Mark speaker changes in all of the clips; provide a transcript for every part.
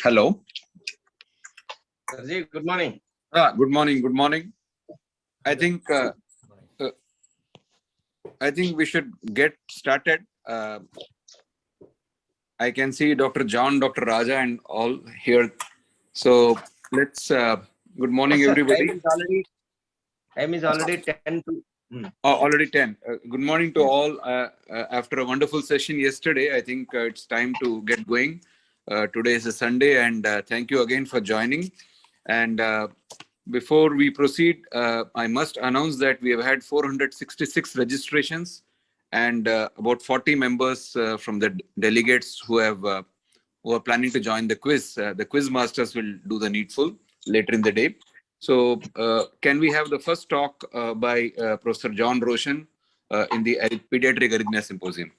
Speaker 1: Hello.
Speaker 2: Rajiv, good morning.
Speaker 1: Good morning. Good morning. I think we should get started. I can see Dr. John, Dr. Raja, and all here. So let's. Good morning,
Speaker 2: Yes, sir.
Speaker 1: everybody.
Speaker 2: Time is already 10 to.
Speaker 1: Already 10. Good morning to all. After a wonderful session yesterday, I think it's time to get going. Today is a Sunday, and thank you again for joining. And before we proceed, I must announce that we have had 466 registrations and about 40 members from the delegates who are planning to join the quiz. The quiz masters will do the needful later in the day. So can we have the first talk by Professor John Roshan in the Pediatric Arrhythmia Symposium?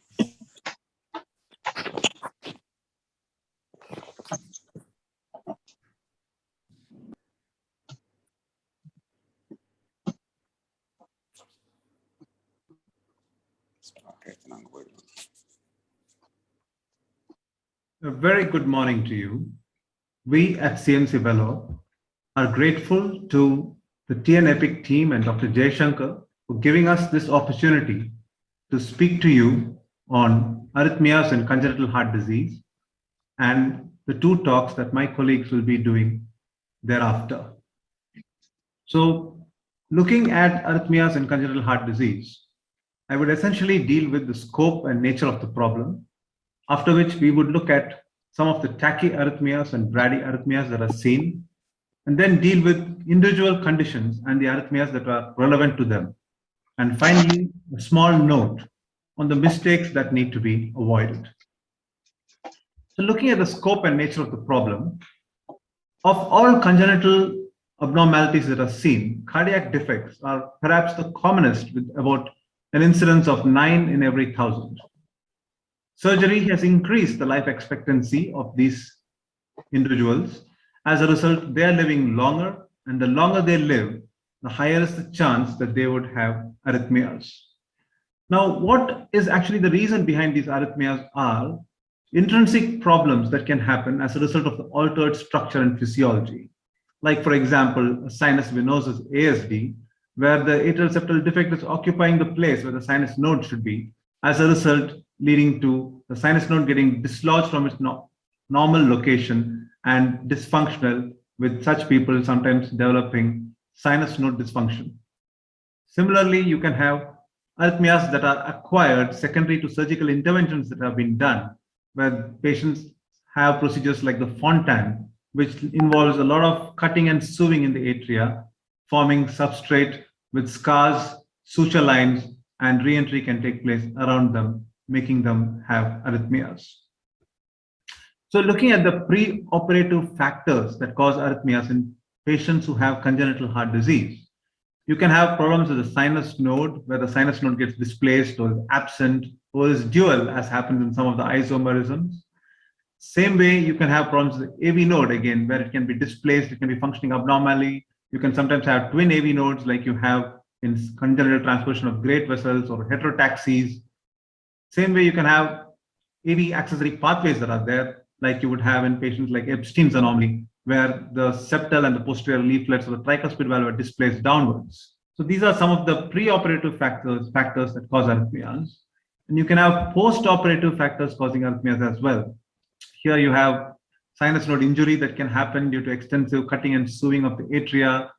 Speaker 3: A very good morning to you. We at CMC Vellore are grateful to the TN Epic team and Dr. Jayashankar for giving us this opportunity to speak to you on arrhythmias and congenital heart disease and the two talks that my colleagues will be doing thereafter. So, looking at arrhythmias and congenital heart disease, I would essentially deal with the scope and nature of the problem, after which we would look at some of the tachyarrhythmias and bradyarrhythmias that are seen, and then deal with individual conditions and the arrhythmias that are relevant to them. And finally, a small note on the mistakes that need to be avoided. So looking at the scope and nature of the problem, of all congenital abnormalities that are seen, cardiac defects are perhaps the commonest, with about an incidence of 9 in every 1,000. Surgery has increased the life expectancy of these individuals. As a result, they are living longer, and the longer they live, the higher is the chance that they would have arrhythmias. Now, what is actually the reason behind these arrhythmias are intrinsic problems that can happen as a result of the altered structure and physiology. Like, for example, sinus venosus ASD, where the atrial septal defect is occupying the place where the sinus node should be, as a result, leading to the sinus node getting dislodged from its normal location and dysfunctional, with such people sometimes developing sinus node dysfunction. Similarly, you can have arrhythmias that are acquired secondary to surgical interventions that have been done, where patients have procedures like the Fontan, which involves a lot of cutting and sewing in the atria, forming substrate with scars, suture lines, and re-entry can take place around them, making them have arrhythmias. So looking at the pre-operative factors that cause arrhythmias in patients who have congenital heart disease, you can have problems with the sinus node, where the sinus node gets displaced or is absent or is dual, as happens in some of the isomerisms. Same way, you can have problems with the AV node, again, where it can be displaced, it can be functioning abnormally. You can sometimes have twin AV nodes like you have in congenital transposition of great vessels or heterotaxis. Same way, you can have AV accessory pathways that are there, like you would have in patients like Epstein's anomaly, where the septal and the posterior leaflets of the tricuspid valve are displaced downwards. So these are some of the pre-operative factors that cause arrhythmias. And you can have post-operative factors causing arrhythmias as well. Here you have sinus node injury that can happen due to extensive cutting and sewing of the atria,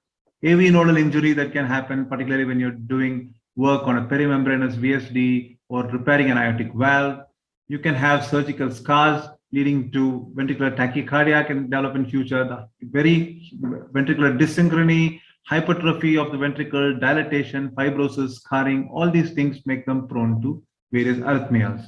Speaker 3: AV nodal injury that can happen, particularly when you're doing work on a perimembranous VSD or repairing an aortic valve. You can have surgical scars leading to ventricular tachycardia can develop in future, the very ventricular dysynchrony, hypertrophy of the ventricle, dilatation, fibrosis, scarring, all these things make them prone to various arrhythmias.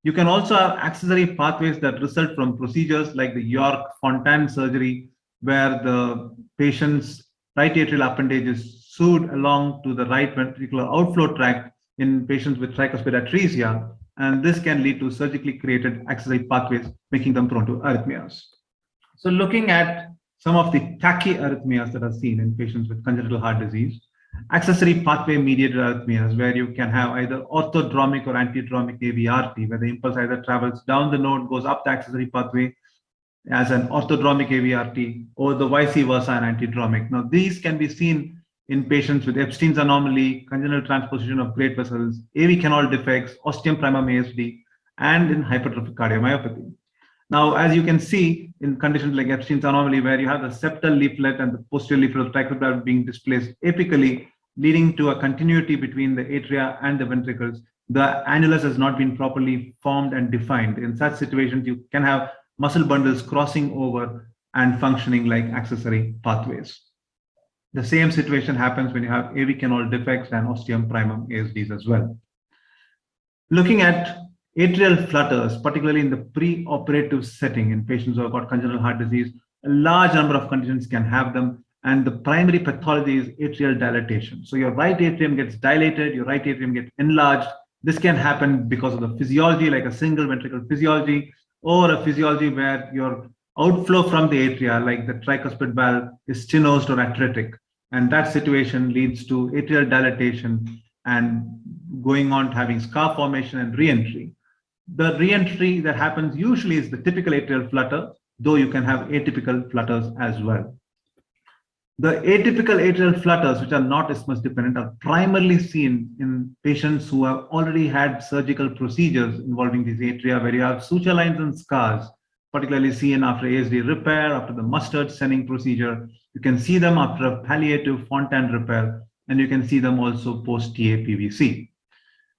Speaker 3: You can also have accessory pathways that result from procedures like the York Fontan surgery, where the patient's right atrial appendage is sewed along to the right ventricular outflow tract in patients with tricuspid atresia, and this can lead to surgically created accessory pathways, making them prone to arrhythmias. So looking at some of the tachyarrhythmias that are seen in patients with congenital heart disease, accessory pathway mediated arrhythmias, where you can have either orthodromic or antidromic AVRT, where the impulse either travels down the node, goes up the accessory pathway, as an orthodromic AVRT or the vice versa an antidromic. Now, these can be seen in patients with Epstein's anomaly, congenital transposition of great vessels, AV canal defects, ostium primum ASD, and in hypertrophic cardiomyopathy. Now, as you can see in conditions like Epstein's anomaly, where you have the septal leaflet and the posterior leaflet of tricuspid being displaced apically, leading to a continuity between the atria and the ventricles, the annulus has not been properly formed and defined. In such situations, you can have muscle bundles crossing over and functioning like accessory pathways. The same situation happens when you have AV canal defects and ostium primum ASDs as well. Looking at atrial flutters, particularly in the pre-operative setting in patients who have got congenital heart disease, a large number of conditions can have them. And the primary pathology is atrial dilatation. So your right atrium gets dilated, your right atrium gets enlarged. This can happen because of the physiology, like a single ventricle physiology, or a physiology where your outflow from the atria, like the tricuspid valve, is stenosed or atretic. And that situation leads to atrial dilatation and going on to having scar formation and re-entry. The re-entry that happens usually is the typical atrial flutter, though you can have atypical flutters as well. The atypical atrial flutters, which are not isthmus dependent, are primarily seen in patients who have already had surgical procedures involving these atria, where you have suture lines and scars, particularly seen after ASD repair, after the mustard Senning procedure. You can see them after a palliative Fontan repair, and you can see them also post-TA PVC.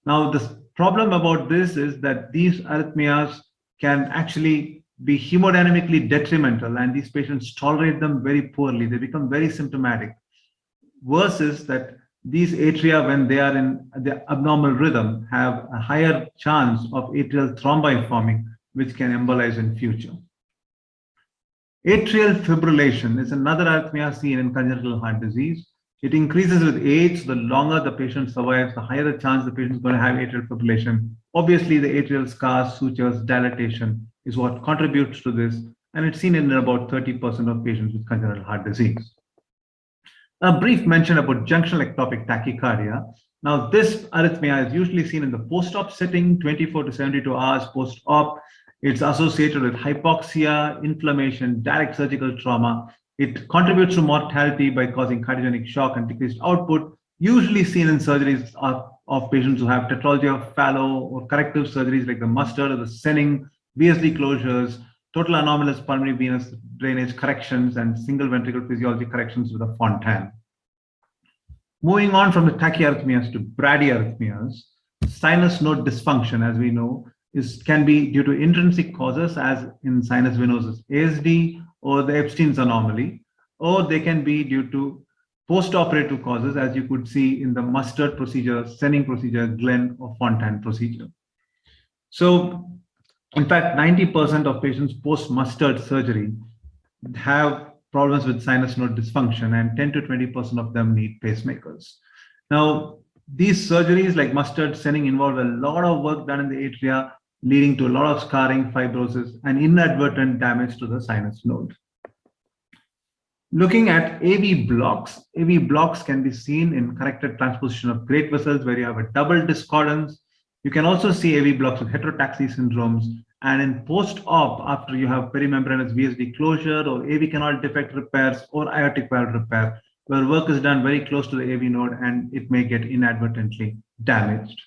Speaker 3: Now, the problem about this is that these arrhythmias can actually be hemodynamically detrimental, and these patients tolerate them very poorly. They become very symptomatic. Worse is that these atria, when they are in the abnormal rhythm, have a higher chance of atrial thrombi forming, which can embolize in future. Atrial fibrillation is another arrhythmia seen in congenital heart disease. It increases with age. The longer the patient survives, the higher the chance the patient is going to have atrial fibrillation. Obviously, the atrial scars, sutures, dilatation is what contributes to this, and it's seen in about 30% of patients with congenital heart disease. A brief mention about junctional ectopic tachycardia. Now, this arrhythmia is usually seen in the post-op setting, 24 to 72 hours post-op. It's associated with hypoxia, inflammation, direct surgical trauma. It contributes to mortality by causing cardiogenic shock and decreased output, usually seen in surgeries of patients who have tetralogy of Fallot or corrective surgeries like the mustard or the Senning, VSD closures, total anomalous pulmonary venous drainage corrections, and single ventricle physiology corrections with a Fontan. Moving on from the tachyarrhythmias to bradyarrhythmias, sinus node dysfunction, as we know, can be due to intrinsic causes, as in sinus venosus ASD or the Epstein's anomaly, or they can be due to post-operative causes, as you could see in the mustard procedure, Senning procedure, Glenn or Fontan procedure. So, in fact, 90% of patients post-mustard surgery have problems with sinus node dysfunction, and 10 to 20% of them need pacemakers. Now, these surgeries like mustard Senning involve a lot of work done in the atria, leading to a lot of scarring, fibrosis, and inadvertent damage to the sinus node. Looking at AV blocks can be seen in corrected transposition of great vessels where you have a double discordance. You can also see AV blocks with heterotaxy syndromes, and in post-op, after you have perimembranous VSD closure or AV canal defect repairs or aortic valve repair, where work is done very close to the AV node and it may get inadvertently damaged.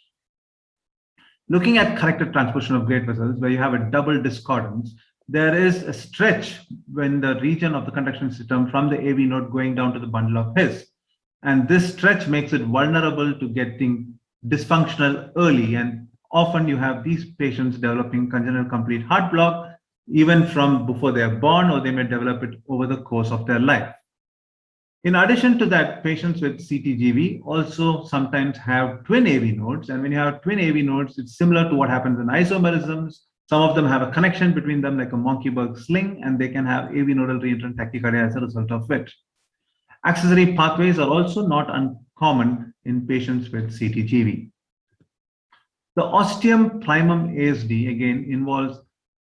Speaker 3: Looking at corrected transposition of great vessels, where you have a double discordance, there is a stretch when the region of the conduction system from the AV node going down to the bundle of His. And this stretch makes it vulnerable to getting dysfunctional early. And often you have these patients developing congenital complete heart block, even from before they are born, or they may develop it over the course of their life. In addition to that, patients with CTGV also sometimes have twin AV nodes. And when you have twin AV nodes, it's similar to what happens in isomerisms. Some of them have a connection between them like a Monckeberg sling, and they can have AV nodal reentrant tachycardia as a result of it. Accessory pathways are also not uncommon in patients with CTGV. The ostium primum ASD, again, involves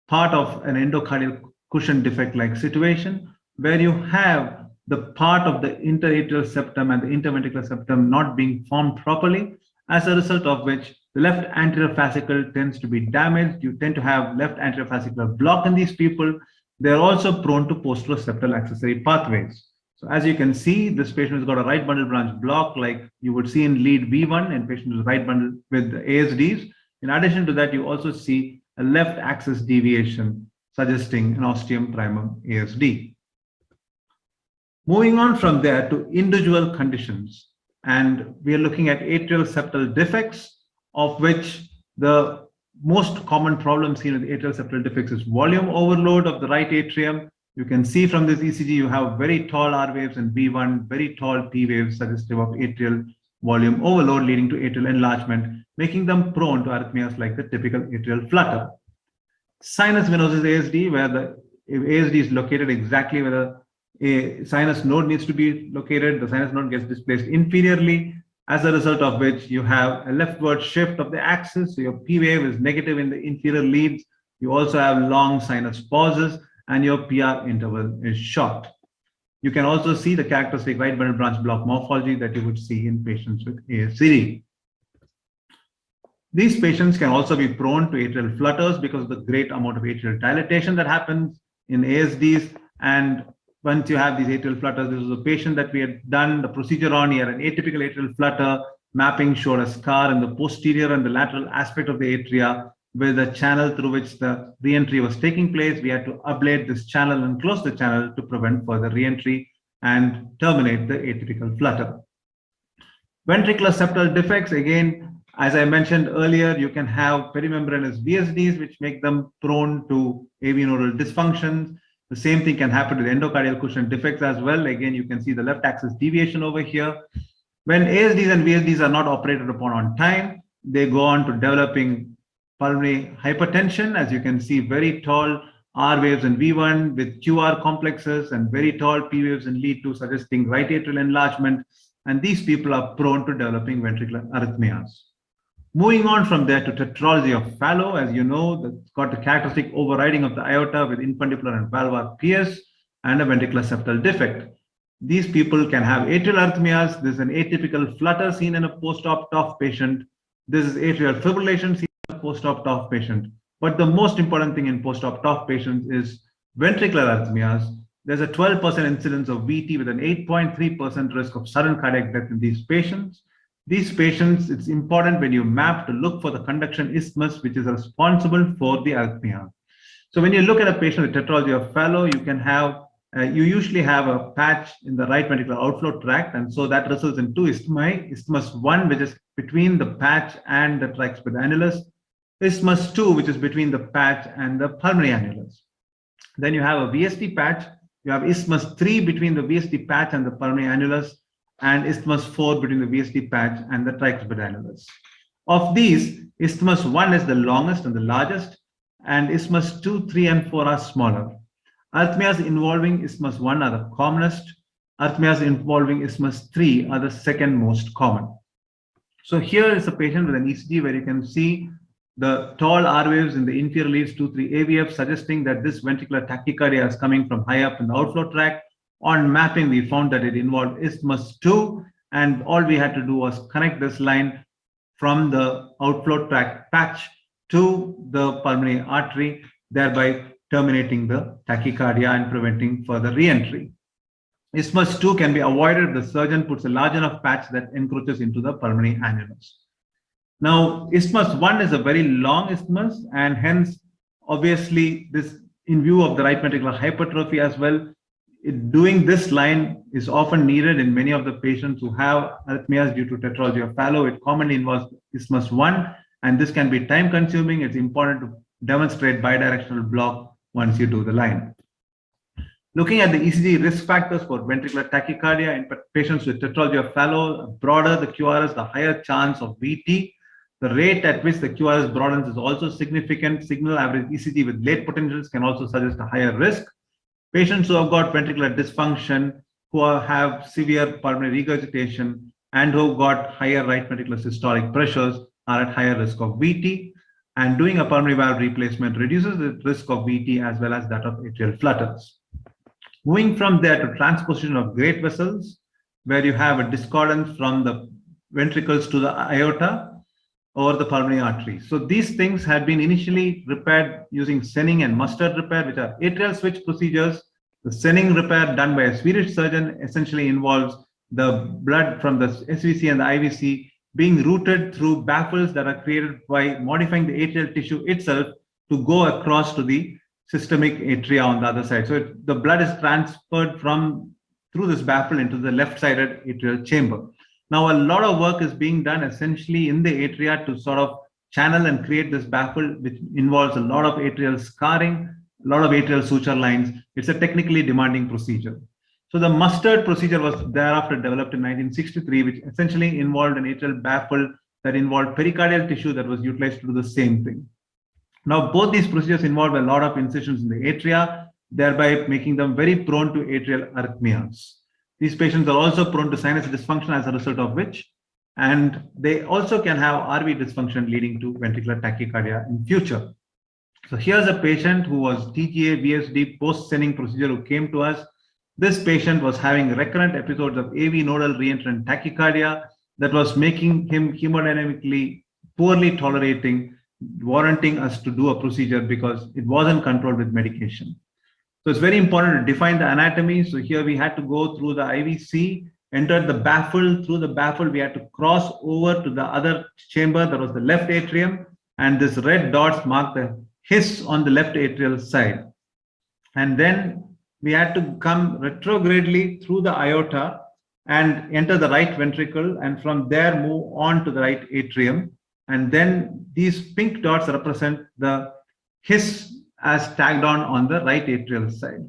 Speaker 3: part of an endocardial cushion defect-like situation where you have the part of the interatrial septum and the interventricular septum not being formed properly, as a result of which the left anterior fascicle tends to be damaged. You tend to have left anterior fascicular block in these people. They're also prone to posterior-septal accessory pathways. So as you can see, this patient has got a right bundle branch block like you would see in lead V1 in patient with right bundle with ASDs. In addition to that, you also see a left axis deviation suggesting an ostium primum ASD. Moving on from there to individual conditions, and we are looking at atrial septal defects, of which the most common problem seen with atrial septal defects is volume overload of the right atrium. You can see from this ECG, you have very tall R waves in V1, very tall P waves suggestive of atrial volume overload leading to atrial enlargement, making them prone to arrhythmias like the typical atrial flutter. Sinus venosus ASD, where the ASD is located exactly where a sinus node needs to be located, the sinus node gets displaced inferiorly, as a result of which you have a leftward shift of the axis. So your P wave is negative in the inferior leads. You also have long sinus pauses, and your PR interval is short. You can also see the characteristic right bundle branch block morphology that you would see in patients with ASCD. These patients can also be prone to atrial flutters because of the great amount of atrial dilatation that happens in ASDs. And once you have these atrial flutters, this was a patient that we had done the procedure on. He had an atypical atrial flutter. Mapping showed a scar in the posterior and the lateral aspect of the atria with a channel through which the re-entry was taking place. We had to ablate this channel and close the channel to prevent further re-entry and terminate the atypical flutter. Ventricular septal defects, again, as I mentioned earlier, you can have perimembranous VSDs, which make them prone to AV nodal dysfunctions. The same thing can happen with endocardial cushion defects as well. Again, you can see the left axis deviation over here. When ASDs and VSDs are not operated upon on time, they go on to developing pulmonary hypertension. As you can see, very tall R waves in V1 with QR complexes and very tall P waves in lead 2 suggesting right atrial enlargement. And these people are prone to developing ventricular arrhythmias. Moving on from there to tetralogy of Fallot, as you know, that's got the characteristic overriding of the aorta with infundibular and valvar pierce and a ventricular septal defect. These people can have atrial arrhythmias. This is an atypical flutter seen in a post-op TOF patient. This is atrial fibrillation seen in a post-op TOF patient. But the most important thing in post-op TOF patients is ventricular arrhythmias. There's a 12% incidence of VT with an 8.3% risk of sudden cardiac death in these patients. These patients, it's important when you map to look for the conduction isthmus, which is responsible for the arrhythmia. So when you look at a patient with tetralogy of Fallot, you can have, you usually have a patch in the right ventricular outflow tract. And so that results in two isthmi, isthmus 1, which is between the patch and the tricuspid annulus, isthmus 2, which is between the patch and the pulmonary annulus. Then you have a VSD patch. You have isthmus 3 between the VSD patch and the pulmonary annulus, and isthmus 4 between the VSD patch and the tricuspid annulus. Of these, isthmus 1 is the longest and the largest, and isthmus 2, 3, and 4 are smaller. Arrhythmias involving isthmus 1 are the commonest. Arrhythmias involving isthmus 3 are the second most common. So here is a patient with an ECG where you can see the tall R waves in the inferior leads 2-3 AVF, suggesting that this ventricular tachycardia is coming from high up in the outflow tract. On mapping, we found that it involved isthmus 2, and all we had to do was connect this line from the outflow tract patch to the pulmonary artery, thereby terminating the tachycardia and preventing further re-entry. Isthmus 2 can be avoided if the surgeon puts a large enough patch that encroaches into the pulmonary annulus. Now, isthmus 1 is a very long isthmus, and hence, obviously, this in view of the right ventricular hypertrophy as well, doing this line is often needed in many of the patients who have arrhythmias due to tetralogy of Fallot. It commonly involves isthmus 1, and this can be time consuming. It's important to demonstrate bidirectional block once you do the line. Looking at the ECG risk factors for ventricular tachycardia in patients with tetralogy of Fallot, the broader the QRS, the higher chance of VT. The rate at which the QRS broadens is also significant. Signal average ECG with late potentials can also suggest a higher risk. Patients who have got ventricular dysfunction, who have severe pulmonary regurgitation, and who have got higher right ventricular systolic pressures are at higher risk of VT. And doing a pulmonary valve replacement reduces the risk of VT as well as that of atrial flutters. Moving from there to transposition of great vessels, where you have a discordance from the ventricles to the aorta. over the pulmonary artery. So these things had been initially repaired using Senning and Mustard repair, which are atrial switch procedures. The Senning repair done by a Swedish surgeon essentially involves the blood from the SVC and the IVC being routed through baffles that are created by modifying the atrial tissue itself to go across to the systemic atria on the other side. So the blood is transferred through this baffle into the left-sided atrial chamber. Now, a lot of work is being done essentially in the atria to sort of channel and create this baffle, which involves a lot of atrial scarring, a lot of atrial suture lines. It's a technically demanding procedure. So the Mustard procedure was thereafter developed in 1963, which essentially involved an atrial baffle that involved pericardial tissue that was utilized to do the same thing. Now, both these procedures involve a lot of incisions in the atria, thereby making them very prone to atrial arrhythmias. These patients are also prone to sinus dysfunction as a result of which, and they also can have RV dysfunction leading to ventricular tachycardia in future. So here's a patient who was TGA VSD post-Senning procedure who came to us. This patient was having recurrent episodes of AV nodal reentrant tachycardia that was making him hemodynamically poorly tolerating, warranting us to do a procedure because it wasn't controlled with medication. So it's very important to define the anatomy. So here we had to go through the IVC, entered the baffle. Through the baffle, we had to cross over to the other chamber. That was the left atrium. And this red dots mark the His on the left atrial side. And then we had to come retrogradely through the aorta and enter the right ventricle. And from there, move on to the right atrium. And then these pink dots represent the His as tagged on the right atrial side.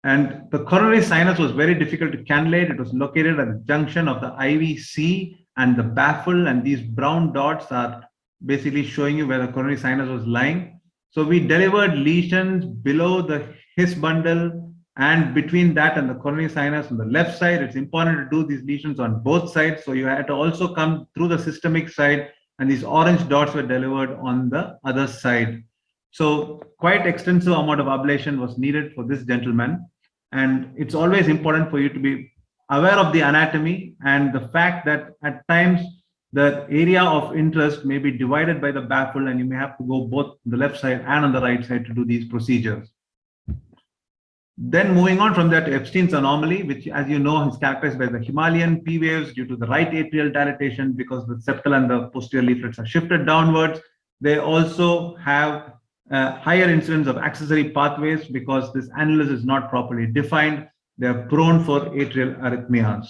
Speaker 3: And the coronary sinus was very difficult to cannulate. It was located at the junction of the IVC and the baffle, and these brown dots are basically showing you where the coronary sinus was lying. So we delivered lesions below the His bundle and between that and the coronary sinus on the left side. It's important to do these lesions on both sides. So you had to also come through the systemic side, and these orange dots were delivered on the other side. So quite extensive amount of ablation was needed for this gentleman. And it's always important for you to be aware of the anatomy and the fact that at times the area of interest may be divided by the baffle, and you may have to go both on the left side and on the right side to do these procedures. Then moving on from that to Epstein's anomaly, which, as you know, is characterized by the Himalayan P waves due to the right atrial dilatation because the septal and the posterior leaflets are shifted downwards. They also have higher incidence of accessory pathways because this annulus is not properly defined. They are prone for atrial arrhythmias.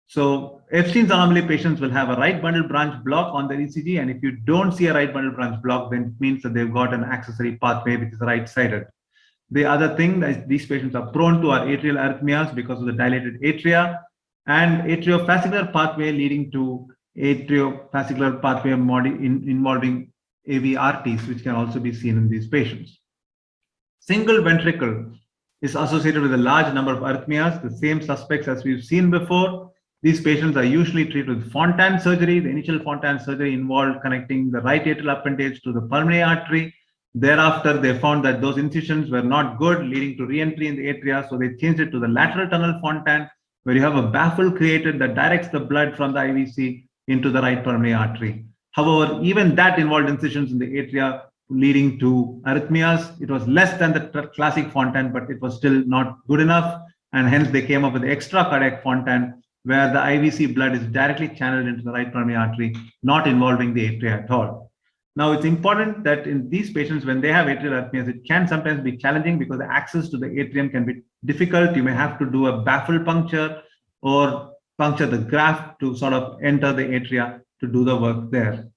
Speaker 3: So Epstein's anomaly patients will have a right bundle branch block on their ECG, and if you don't see a right bundle branch block, then it means that they've got an accessory pathway which is right-sided. The other thing that these patients are prone to are atrial arrhythmias because of the dilated atria and atriofascicular pathway leading to atriofascicular pathway involving AVRTs, which can also be seen in these patients. Single ventricle is associated with a large number of arrhythmias, the same suspects as we've seen before. These patients are usually treated with Fontan surgery. The initial Fontan surgery involved connecting the right atrial appendage to the pulmonary artery. Thereafter, they found that those incisions were not good, leading to re-entry in the atria. So they changed it to the lateral tunnel Fontan, where you have a baffle created that directs the blood from the IVC into the right pulmonary artery. However, even that involved incisions in the atria, leading to arrhythmias. It was less than the classic Fontan, but it was still not good enough. And hence they came up with the extra cardiac Fontan, where the IVC blood is directly channeled into the right pulmonary artery, not involving the atria at all. Now, it's important that in these patients, when they have atrial arrhythmias, it can sometimes be challenging because the access to the atrium can be difficult. You may have to do a baffle puncture or puncture the graft to sort of enter the atria to do the work there.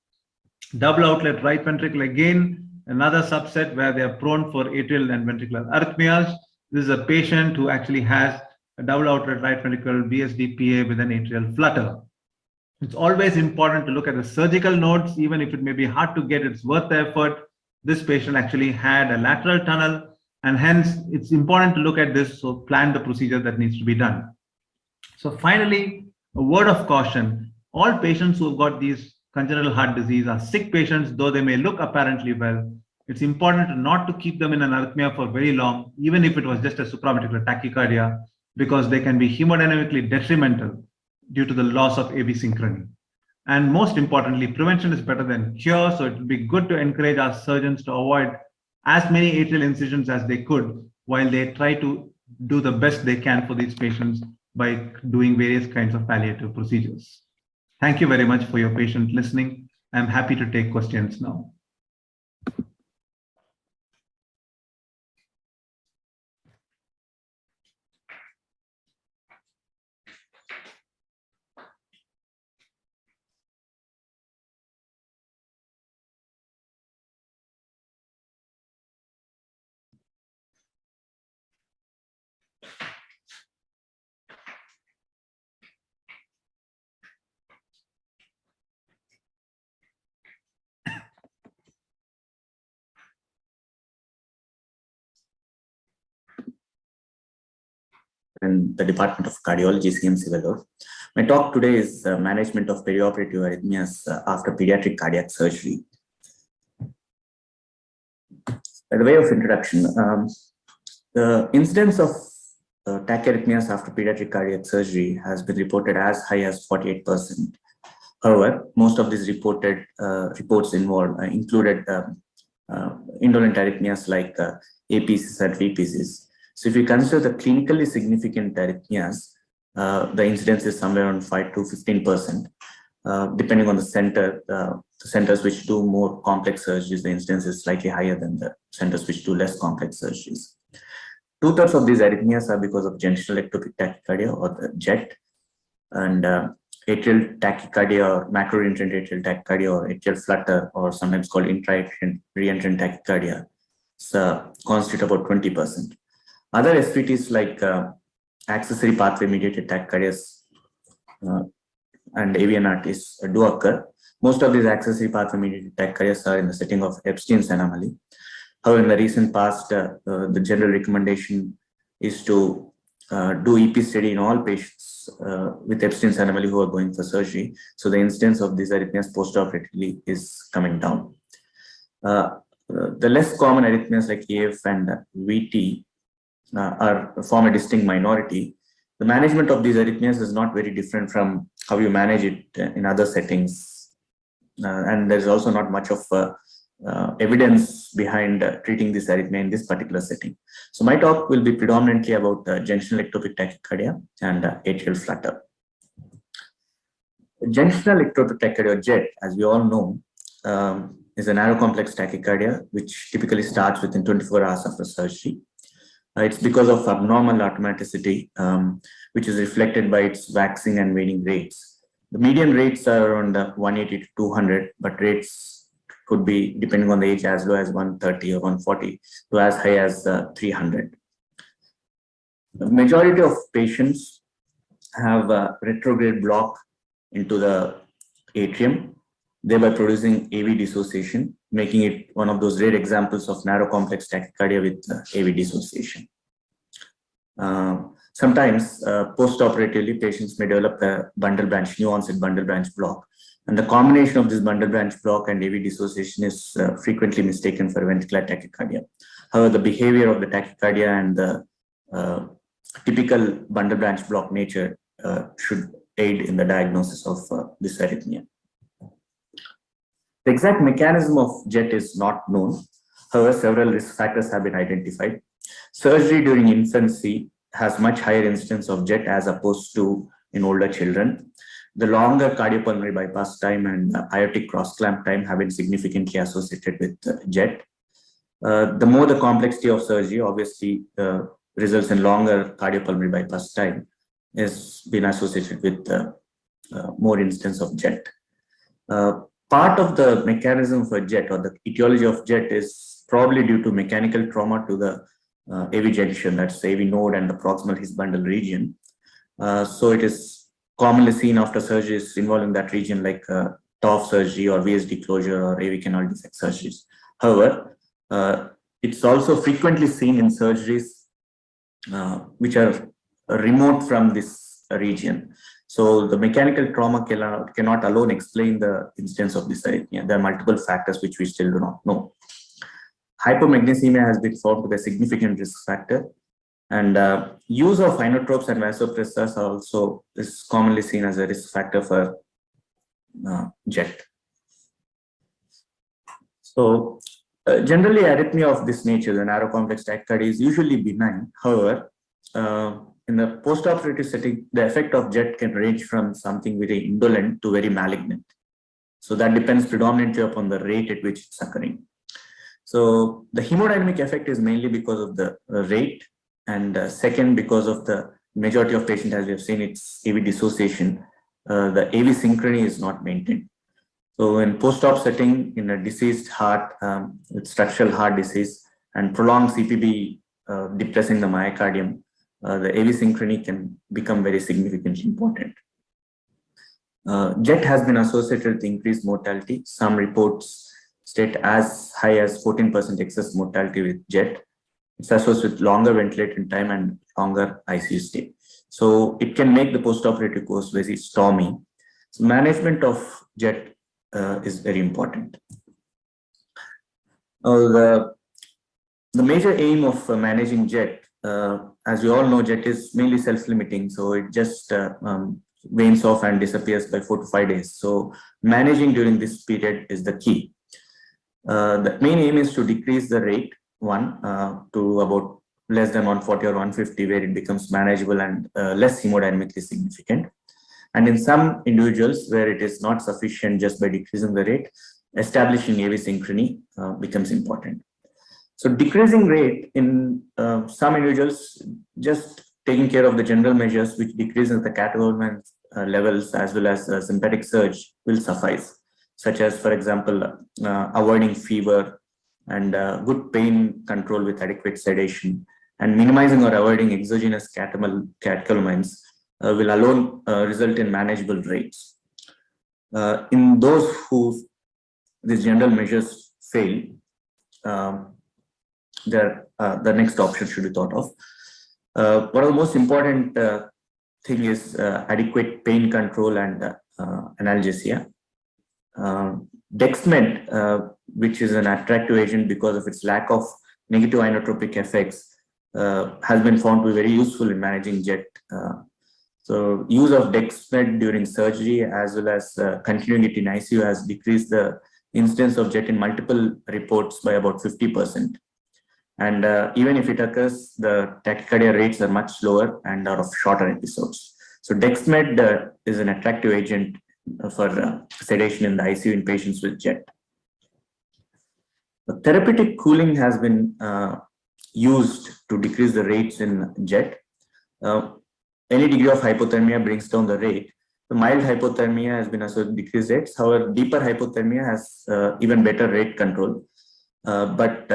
Speaker 3: Double outlet right ventricle, again, another subset where they are prone for atrial and ventricular arrhythmias. This is a patient who actually has a double outlet right ventricle VSD-PA with an atrial flutter. It's always important to look at the surgical notes, even if it may be hard to get, it's worth the effort. This patient actually had a lateral tunnel, and hence it's important to look at this, so plan the procedure that needs to be done. So finally, a word of caution. All patients who have got these congenital heart disease are sick patients, though they may look apparently well. It's important not to keep them in an arrhythmia for very long, even if it was just a supraventricular tachycardia, because they can be hemodynamically detrimental due to the loss of AV synchrony. And most importantly, prevention is better than cure. So it would be good to encourage our surgeons to avoid as many atrial incisions as they could while they try to do the best they can for these patients by doing various kinds of palliative procedures. Thank you very much for your patient listening. I'm happy to take questions now.
Speaker 4: In the Department of Cardiology, CMC Vellore. My talk today is management of perioperative arrhythmias after pediatric cardiac surgery. By the way of introduction, the incidence of tachyarrhythmias after pediatric cardiac surgery has been reported as high as 48%. However, most of these reported reports included indolent arrhythmias like APCs and VPCs. So if you consider the clinically significant arrhythmias, the incidence is somewhere around 5 to 15%. Depending on the center, the centers which do more complex surgeries, the incidence is slightly higher than the centers which do less complex surgeries. 2/3 of these arrhythmias are because of gentational ectopic tachycardia or the JET, and atrial tachycardia or macro-reentrant atrial tachycardia or atrial flutter, or sometimes called intra-atrial reentrant tachycardia, constitute about 20%. Other SVTs like accessory pathway mediated tachycardias and AVNRTs do occur. Most of these accessory pathway mediated tachycardias are in the setting of Epstein's anomaly. However, in the recent past, the general recommendation is to do EP study in all patients with Epstein's anomaly who are going for surgery. So the incidence of these arrhythmias postoperatively is coming down. The less common arrhythmias like AF and VT form a distinct minority. The management of these arrhythmias is not very different from how you manage it in other settings. And there's also not much of evidence behind treating this arrhythmia in this particular setting. So my talk will be predominantly about gentational ectopic tachycardia and atrial flutter. Gentational ectopic tachycardia, JET, as we all know, is a narrow complex tachycardia, which typically starts within 24 hours after surgery. It's because of abnormal automaticity, which is reflected by its waxing and waning rates. The median rates are around 180 to 200, but rates could be, depending on the age, as low as 130 or 140 to as high as 300. The majority of patients have a retrograde block into the atrium, thereby producing AV dissociation, making it one of those rare examples of narrow complex tachycardia with AV dissociation. Sometimes post-operatively, patients may develop a bundle branch, new onset bundle branch block. And the combination of this bundle branch block and AV dissociation is frequently mistaken for ventricular tachycardia. However, the behavior of the tachycardia and the typical bundle branch block nature should aid in the diagnosis of this arrhythmia. The exact mechanism of JET is not known. However, several risk factors have been identified. Surgery during infancy has much higher incidence of JET as opposed to in older children. The longer cardiopulmonary bypass time and aortic cross-clamp time have been significantly associated with JET. The more the complexity of surgery obviously results in longer cardiopulmonary bypass time has been associated with more incidence of JET. Part of the mechanism for JET or the etiology of JET is probably due to mechanical trauma to the AV junction, that's the AV node and the proximal His bundle region. So it is commonly seen after surgeries involving that region like TOF surgery or VSD closure or AV canal defect surgeries. However, it's also frequently seen in surgeries which are remote from this region. So the mechanical trauma cannot alone explain the incidence of this arrhythmia. There are multiple factors which we still do not know. Hypomagnesemia has been found to be a significant risk factor, and use of inotropes and vasopressors also is commonly seen as a risk factor for JET. So generally, arrhythmia of this nature, the narrow complex tachycardia, is usually benign. However, in the postoperative setting, the effect of JET can range from something very indolent to very malignant. So that depends predominantly upon the rate at which it's occurring. So the hemodynamic effect is mainly because of the rate, and second, because of the majority of patients, as we have seen, it's AV dissociation. The AV synchrony is not maintained. So in post-op setting, in a diseased heart with structural heart disease and prolonged CPB depressing the myocardium, the AV synchrony can become very significantly important. JET has been associated with increased mortality. Some reports state as high as 14% excess mortality with JET. It's associated with longer ventilation time and longer ICU stay. So it can make the postoperative course very stormy. So management of JET is very important. The major aim of managing JET, as you all know, JET is mainly self-limiting. So it just wanes off and disappears by 4 to 5 days. So managing during this period is the key. The main aim is to decrease the rate to about less than 140 or 150, where it becomes manageable and less hemodynamically significant. And in some individuals where it is not sufficient just by decreasing the rate, establishing AV synchrony becomes important. So decreasing rate in some individuals, just taking care of the general measures which decreases the catecholamine levels as well as sympathetic surge will suffice, such as, for example, avoiding fever and good pain control with adequate sedation, and minimizing or avoiding exogenous catecholamines will alone result in manageable rates. In those who these general measures fail, the next option should be thought of. One of the most important thing is adequate pain control and analgesia. Dexmed, which is an attractive agent because of its lack of negative inotropic effects, has been found to be very useful in managing JET. So use of Dexmed during surgery as well as continuing it in ICU has decreased the incidence of JET in multiple reports by about 50%. And even if it occurs, the tachycardia rates are much lower and are of shorter episodes. So Dexmed is an attractive agent for sedation in the ICU in patients with JET. Therapeutic cooling has been used to decrease the rates in JET. Any degree of hypothermia brings down the rate. The mild hypothermia has been associated with decreased rates. However, deeper hypothermia has even better rate control. But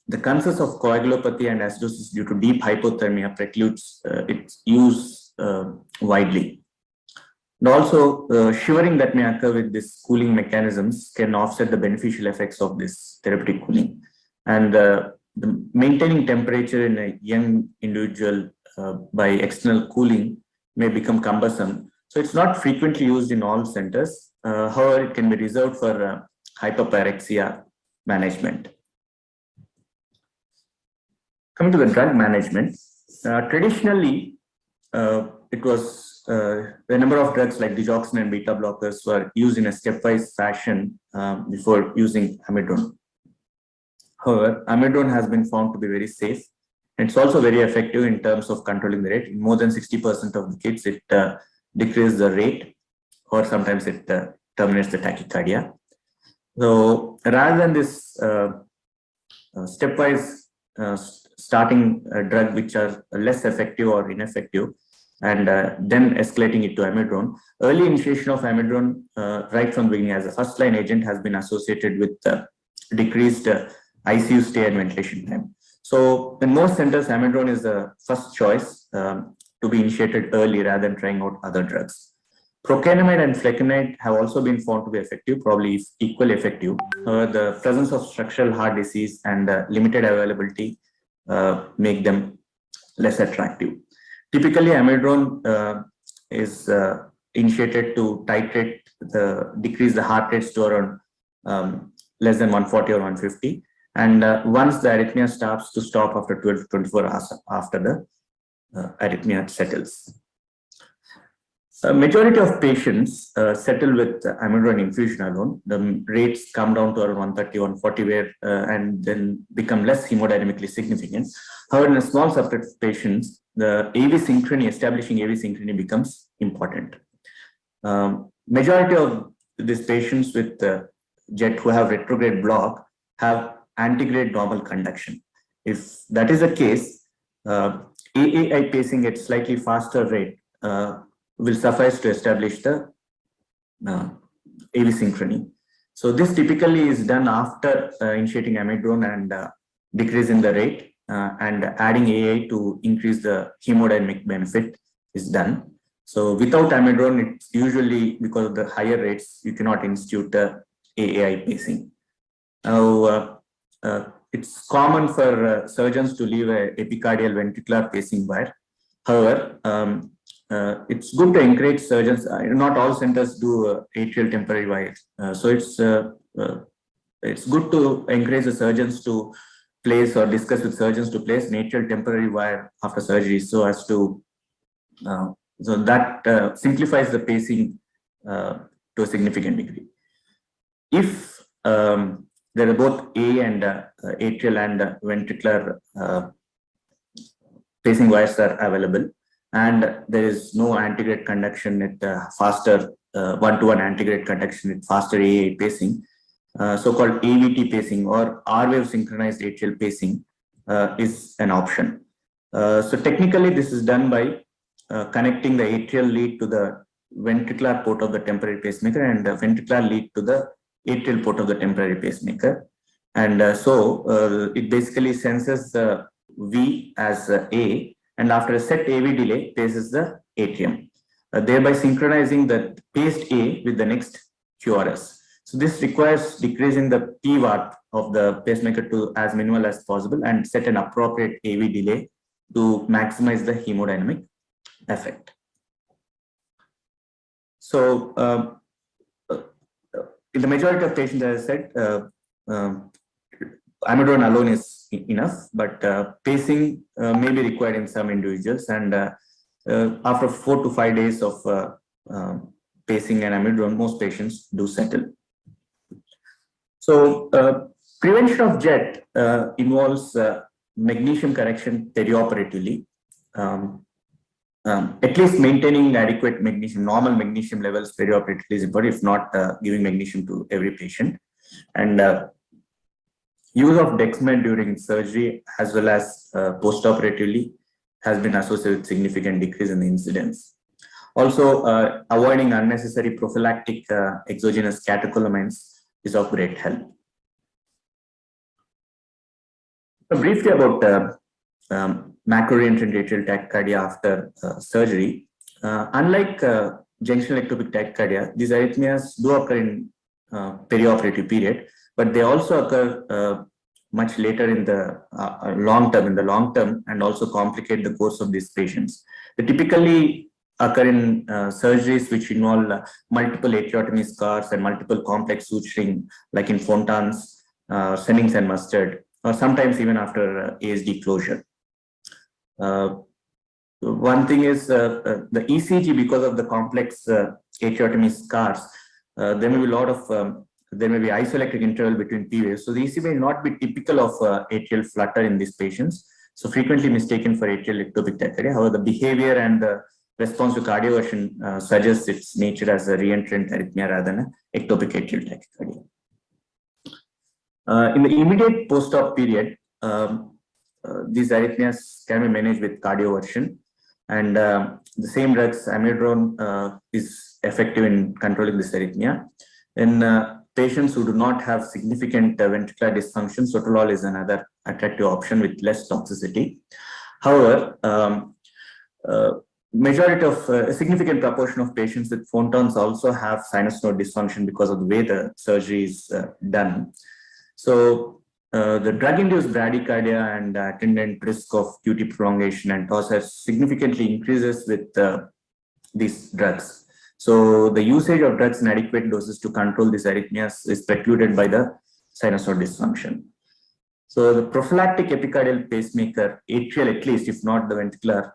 Speaker 4: the concerns of coagulopathy and acidosis due to deep hypothermia precludes its use widely. And also, shivering that may occur with these cooling mechanisms can offset the beneficial effects of this therapeutic cooling. And the maintaining temperature in a young individual by external cooling may become cumbersome. So it's not frequently used in all centers. However, it can be reserved for hyperpyrexia management. Coming to the drug management, traditionally, it was the number of drugs like digoxin and beta blockers were used in a stepwise fashion before using amiodarone. However, amiodarone has been found to be very safe. It's also very effective in terms of controlling the rate. In more than 60% of the kids, it decreases the rate, or sometimes it terminates the tachycardia. So rather than this stepwise starting a drug which are less effective or ineffective, and then escalating it to amiodarone, early initiation of amiodarone right from the beginning as a first-line agent has been associated with decreased ICU stay and ventilation time. So in most centers, amiodarone is the first choice to be initiated early rather than trying out other drugs. Procainamide and flecainide have also been found to be effective, probably equally effective. The presence of structural heart disease and limited availability make them less attractive. Typically, amiodarone is initiated to titrate decrease the heart rates to around less than 140 or 150. And once the arrhythmia starts to stop after 12 to 24 hours after the arrhythmia settles. A majority of patients settle with amiodarone infusion alone. The rates come down to around 130, 140, and then become less hemodynamically significant. However, in a small subset of patients, the AV synchrony, establishing AV synchrony becomes important. Majority of these patients with JET who have retrograde block have antegrade normal conduction. If that is the case, AAI pacing at slightly faster rate will suffice to establish the AV synchrony. So this typically is done after initiating amiodarone and decreasing the rate and adding AA to increase the hemodynamic benefit is done. So without amiodarone, it's usually because of the higher rates, you cannot institute the AAI pacing. Now, it's common for surgeons to leave a epicardial ventricular pacing wire. However, it's good to encourage surgeons. Not all centers do atrial temporary wires, so it's good to encourage the surgeons to place or discuss with surgeons to place an atrial temporary wire after surgery, so as to so that simplifies the pacing to a significant degree. If there are both A and atrial and ventricular pacing wires are available, and there is no antegrade conduction at faster one-to-one antegrade conduction at faster AA pacing, so-called AVT pacing or R-wave synchronized atrial pacing is an option. So technically, this is done by connecting the atrial lead to the ventricular port of the temporary pacemaker and the ventricular lead to the atrial port of the temporary pacemaker. And so it basically senses the V as A, and after a set AV delay, paces the atrium, thereby synchronizing the paced A with the next QRS. So this requires decreasing the P watt of the pacemaker to as minimal as possible and set an appropriate AV delay to maximize the hemodynamic effect. So in the majority of patients, as I said, amiodarone alone is enough, but pacing may be required in some individuals, and after 4 to 5 days of pacing and amiodarone, most patients do settle. So prevention of JET involves magnesium correction perioperatively, at least maintaining adequate magnesium, normal magnesium levels perioperatively is important, if not giving magnesium to every patient. And use of Dexmed during surgery as well as postoperatively has been associated with significant decrease in the incidence. Also, avoiding unnecessary prophylactic exogenous catecholamines is of great help. So briefly about macro-reentrant atrial tachycardia after surgery. Unlike junctional ectopic tachycardia, these arrhythmias do occur in perioperative period, but they also occur much later in the long term, and also complicate the course of these patients. They typically occur in surgeries which involve multiple atriotomy scars and multiple complex suturing, like in Fontan's, Sennings and Mustard, or sometimes even after ASD closure. One thing is the ECG, because of the complex atriotomy scars, there may be a lot of there may be isoelectric interval between P waves. So the ECG may not be typical of atrial flutter in these patients, so frequently mistaken for atrial ectopic tachycardia. However, the behavior and the response to cardioversion suggests its nature as a reentrant arrhythmia rather than an ectopic atrial tachycardia. In the immediate post-op period, these arrhythmias can be managed with cardioversion, and the same drugs, amiodarone, is effective in controlling this arrhythmia. In patients who do not have significant ventricular dysfunction, sotalol is another attractive option with less toxicity. However, majority of a significant proportion of patients with Fontan's also have sinus node dysfunction because of the way the surgery is done. So the drug-induced bradycardia and attendant risk of QT prolongation and TOS significantly increases with these drugs. So the usage of drugs in adequate doses to control these arrhythmias is precluded by the sinus node dysfunction. So the prophylactic epicardial pacemaker, atrial at least, if not the ventricular,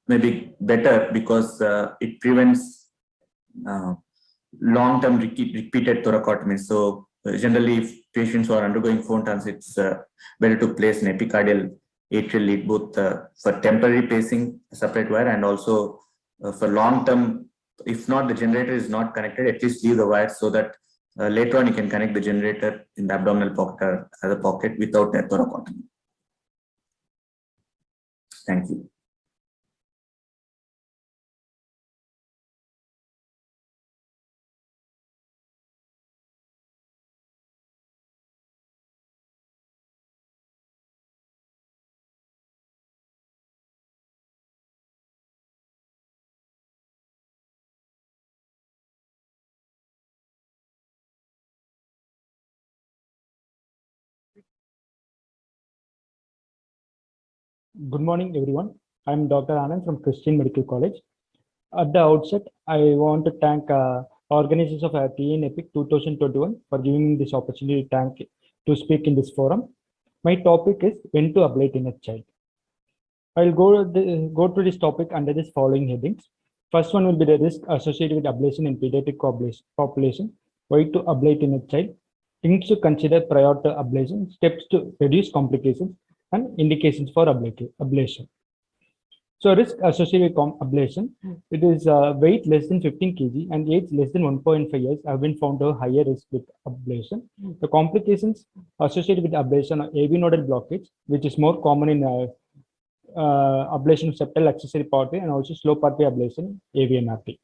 Speaker 4: maybe better because it prevents long-term repeated thoracotomy. So generally, if patients who are undergoing phone trans, it's better to place an epicardial atrial lead, both for temporary pacing, separate wire, and also for long-term. If not, the generator is not connected, at least leave the wire so that later on you can connect the generator in the abdominal pocket or other pocket without a thoracotomy. Thank you.
Speaker 5: Good morning, everyone. I'm Dr. Anand from Christian Medical College. At the outset, I want to thank organizers of TN EPIC 2021 for giving me this opportunity to speak in this forum. My topic is when to ablate in a child. I'll go through this topic under this following headings. First one will be the risk associated with ablation in pediatric population, why to ablate in a child, things to consider prior to ablation, steps to reduce complications, and indications for ablation. So risk associated with ablation, it is weight less than 15 kg and age less than 1.5 years have been found to have higher risk with ablation. The complications associated with ablation are AV nodal blockage, which is more common in ablation of septal accessory pathway and also slow pathway ablation, AVNRT.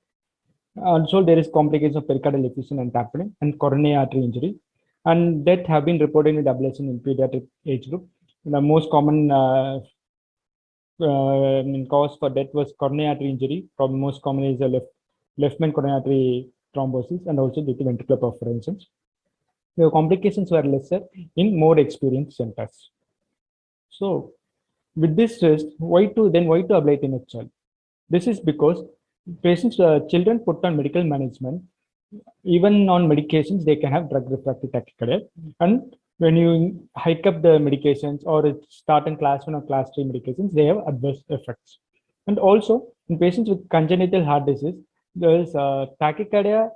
Speaker 5: Also, there is complications of pericardial effusion and tapping and coronary artery injury, and death have been reported with ablation in pediatric age group. The most common cause for death was coronary artery injury. Probably most common is a left main coronary artery thrombosis and also due to ventricular perforations. The complications were lesser in more experienced centers. So, with this risk, why to ablate in a child? This is because patients, children put on medical management, even on medications, they can have drug refractory tachycardia. And when you hike up the medications or start in class 1 or class 3 medications, they have adverse effects. And also, in patients with congenital heart disease, there is tachycardia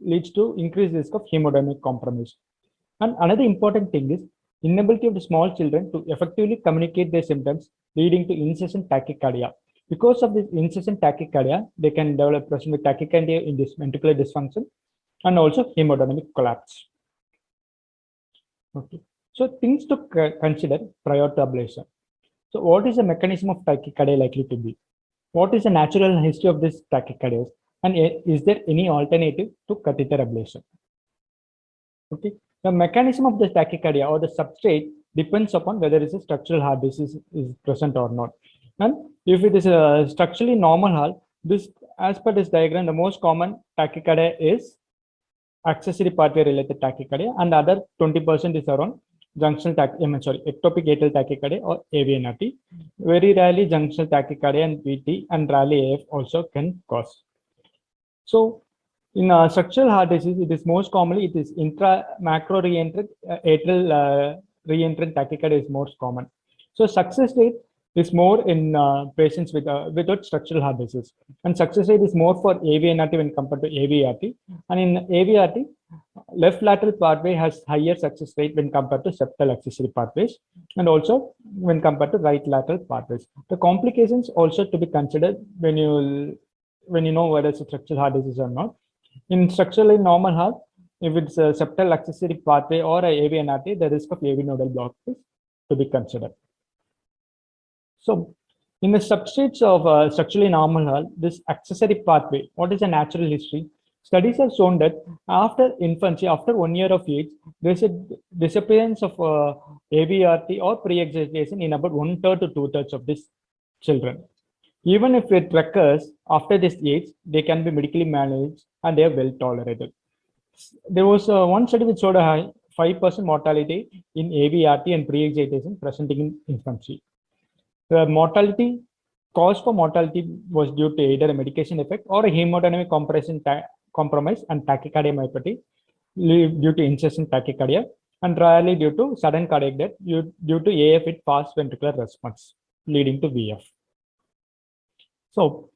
Speaker 5: leads to increased risk of hemodynamic compromise. And another important thing is inability of the small children to effectively communicate their symptoms, leading to incessant tachycardia. Because of this incessant tachycardia, they can develop person with tachycardia in this ventricular dysfunction and also hemodynamic collapse. Okay, so things to consider prior to ablation. So, what is the mechanism of tachycardia likely to be? What is the natural history of this tachycardia? And is there any alternative to catheter ablation? Okay, the mechanism of the tachycardia or the substrate depends upon whether it's a structural heart disease is present or not. And if it is a structurally normal heart, this, as per this diagram, the most common tachycardia is accessory pathway related tachycardia, and the other 20% is around ectopic atrial tachycardia or AVNRT. Very rarely junctional tachycardia and VT and rarely AF also can cause. So, in structural heart disease, it is most commonly it is macro reentrant atrial reentrant tachycardia is most common. So, success rate is more in patients without structural heart disease, and success rate is more for AVNRT when compared to AVRT. And in AVRT, left lateral pathway has higher success rate when compared to septal accessory pathways, and also when compared to right lateral pathways. The complications also to be considered when you know whether it's a structural heart disease or not. In structurally normal heart, if it's a septal accessory pathway or a AVNRT, the risk of AV nodal block is to be considered. So, in the substrates of structurally normal heart, this accessory pathway, what is the natural history? Studies have shown that after infancy, after 1 year of age, there's a disappearance of AVRT or pre-excitation in about 1/3 to 2/3 of these children. Even if it recurs after this age, they can be medically managed and they are well tolerated. There was one study which showed a high 5% mortality in AVRT and pre-excitation presenting in infancy. The mortality, cause for mortality was due to either a medication effect or a hemodynamic compromise and tachycardiomyopathy due to incessant tachycardia, and rarely due to sudden cardiac death due to AF with fast ventricular response leading to VF. So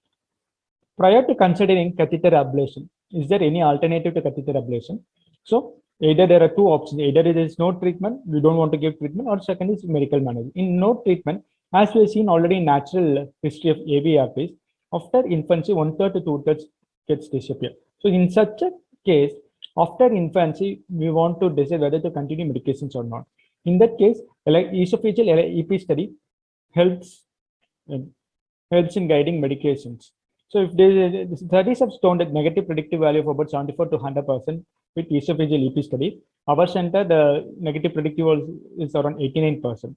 Speaker 5: prior to considering catheter ablation, is there any alternative to catheter ablation? So either there are two options, either there is no treatment, we don't want to give treatment, or second is medical management. In no treatment, as we have seen already in natural history of AVRPs, after infancy, 1/3 to 2/3 gets disappear. So in such a case, after infancy, we want to decide whether to continue medications or not. In that case, like esophageal EP study helps in guiding medications. So if the studies have shown that negative predictive value of about 74 to 100% with esophageal EP study, our center, the negative predictive is around 89%.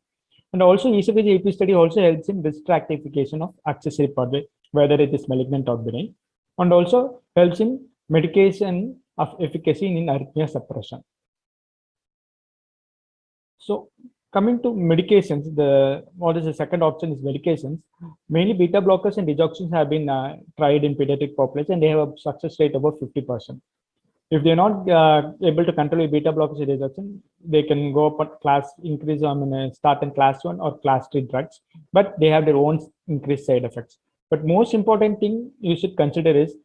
Speaker 5: And also esophageal EP study also helps in risk stratification of accessory pathway, whether it is malignant or benign, and also helps in medication of efficacy in arrhythmia suppression. So coming to medications, what is the second option is medications. Mainly beta blockers and digoxins have been tried in pediatric population, and they have a success rate about 50%. If they're not able to control with beta blockers and digoxin, they can go up at class increase start in class 1 or class 3 drugs, but they have their own increased side effects. But most important thing you should consider is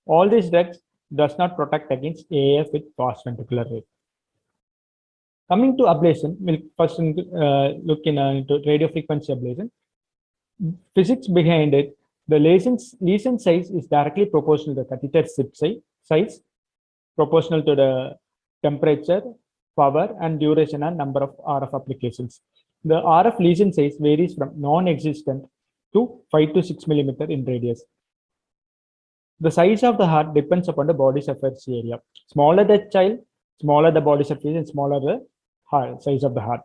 Speaker 5: all these drugs does not protect against AF with fast ventricular rate. Coming to ablation, we'll first look into radiofrequency ablation. Physics behind it, the lesion size is directly proportional to the catheter tip size, proportional to the temperature, power, and duration and number of RF applications. The RF lesion size varies from non-existent to 5 to 6 millimeter in radius. The size of the heart depends upon the body surface area. Smaller the child, smaller the body surface, and smaller the size of the heart.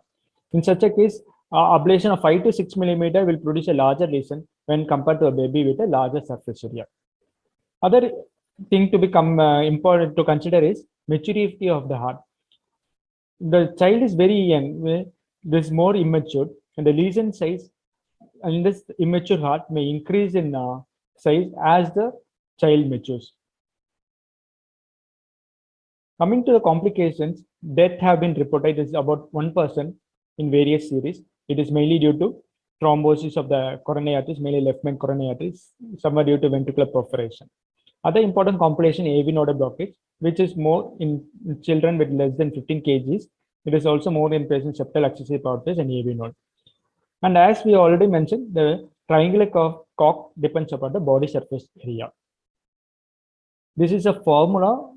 Speaker 5: In such a case, ablation of 5 to 6 millimeter will produce a larger lesion when compared to a baby with a larger surface area. Other thing to become important to consider is maturity of the heart. The child is very young, this is more immature, and the lesion size in this immature heart may increase in size as the child matures. Coming to the complications, death have been reported is about 1% in various series. It is mainly due to thrombosis of the coronary arteries, mainly left main coronary arteries, some are due to ventricular perforation. Other important complication, AV nodal blockage, which is more in children with less than 15 kgs. It is also more in patients septal accessory pathways and AV node. And as we already mentioned, the triangular cock depends upon the body surface area. This is a formula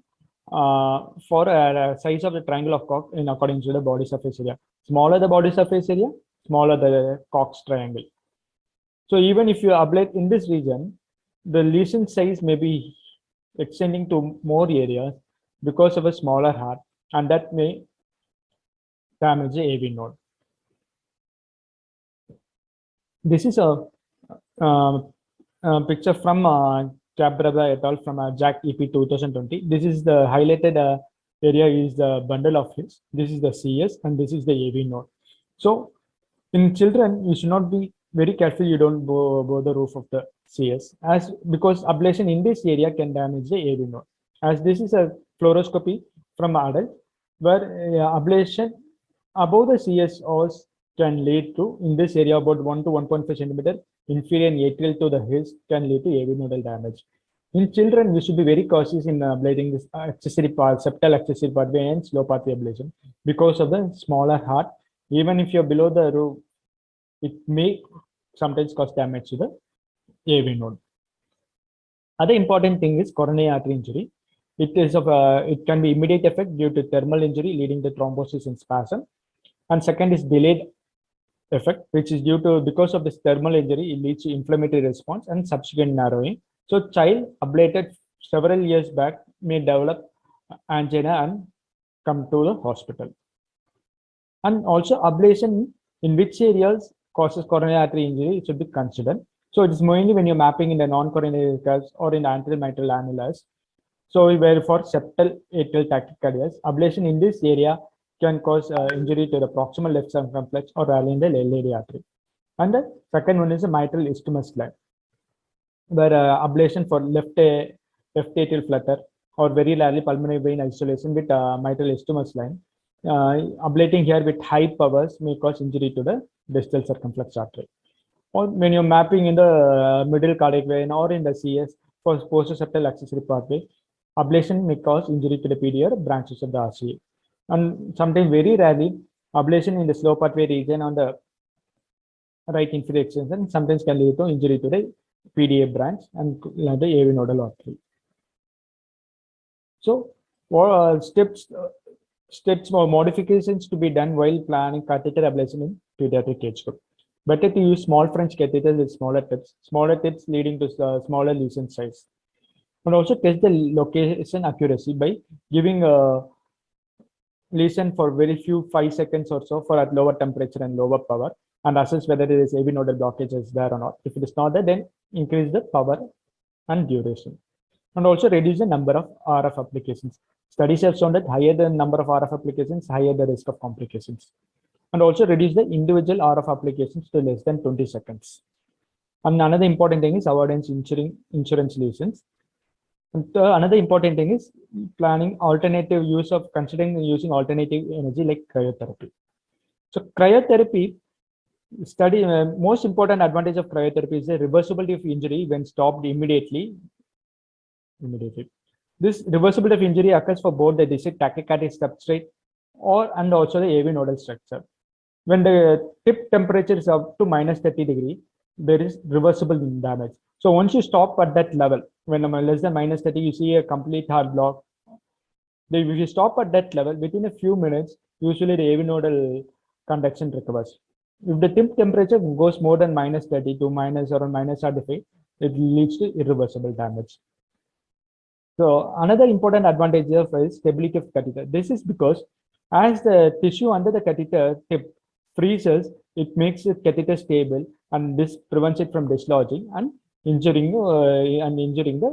Speaker 5: for a size of the triangle of cock in according to the body surface area. Smaller the body surface area, smaller the cock's triangle. So even if you ablate in this region, the lesion size may be extending to more areas because of a smaller heart, and that may damage the AV node. This is a picture from Cabrera et al. From JACC EP 2020. This is the highlighted area is the bundle of his. This is the CS and this is the AV node. So in children, you should not be very careful. You don't go the roof of the CS because ablation in this area can damage the AV node. As this is a fluoroscopy from adult where ablation above the CS os can lead to, in this area, about 1 to 1.5 centimeter inferior and atrial to the his can lead to AV nodal damage. In children, we should be very cautious in ablating this accessory part, septal accessory pathway and slow pathway ablation because of the smaller heart. Even if you're below the roof, it may sometimes cause damage to the AV node. Other important thing is coronary artery injury. It is of it can be immediate effect due to thermal injury leading to thrombosis and spasm. And second is delayed effect, which is due to because of this thermal injury, it leads to inflammatory response and subsequent narrowing. So child ablated several years back may develop angina and come to the hospital. And also ablation in which areas causes coronary artery injury, it should be considered. So it is mainly when you're mapping in the non-coronary arteries or in the anterior mitral annulus. So where for septal atrial tachycardias, ablation in this area can cause injury to the proximal left circumflex or rally in the LAD artery. And the second one is a mitral isthmus line, where ablation for left atrial flutter or very rarely pulmonary vein isolation with mitral isthmus line. Ablating here with high powers may cause injury to the distal circumflex artery. or when you're mapping in the middle cardiac vein or in the CS for postseptal accessory pathway, ablation may cause injury to the PD or branches of the RCA. And sometimes, very rarely, ablation in the slow pathway region on the right inferior extension sometimes can lead to injury to the PDA branch and the AV nodal artery. So, what are steps or modifications to be done while planning catheter ablation in pediatric age group? Better to use small French catheters with smaller tips leading to smaller lesion size. And also test the location accuracy by giving a lesion for very few 5 seconds or so for at lower temperature and lower power, and assess whether there is AV nodal blockage is there or not. If it is not there, then increase the power and duration. And also reduce the number of RF applications. Studies have shown that higher the number of RF applications, higher the risk of complications. And also reduce the individual RF applications to less than 20 seconds. And another important thing is avoidance insurance lesions. And another important thing is planning alternative use of considering using alternative energy like cryotherapy. So cryotherapy study, most important advantage of cryotherapy is the reversibility of injury when stopped immediately. This reversibility of injury occurs for both the disc tachycardic substrate and also the AV nodal structure. When the tip temperature is up to -30°, there is reversible damage. So once you stop at that level, when less than -30, you see a complete heart block. If you stop at that level, within a few minutes, usually the AV nodal conduction recovers. If the tip temperature goes more than -30 to -35, it leads to irreversible damage. So another important advantage of is stability of catheter. This is because as the tissue under the catheter tip freezes, it makes the catheter stable, and this prevents it from dislodging and injuring the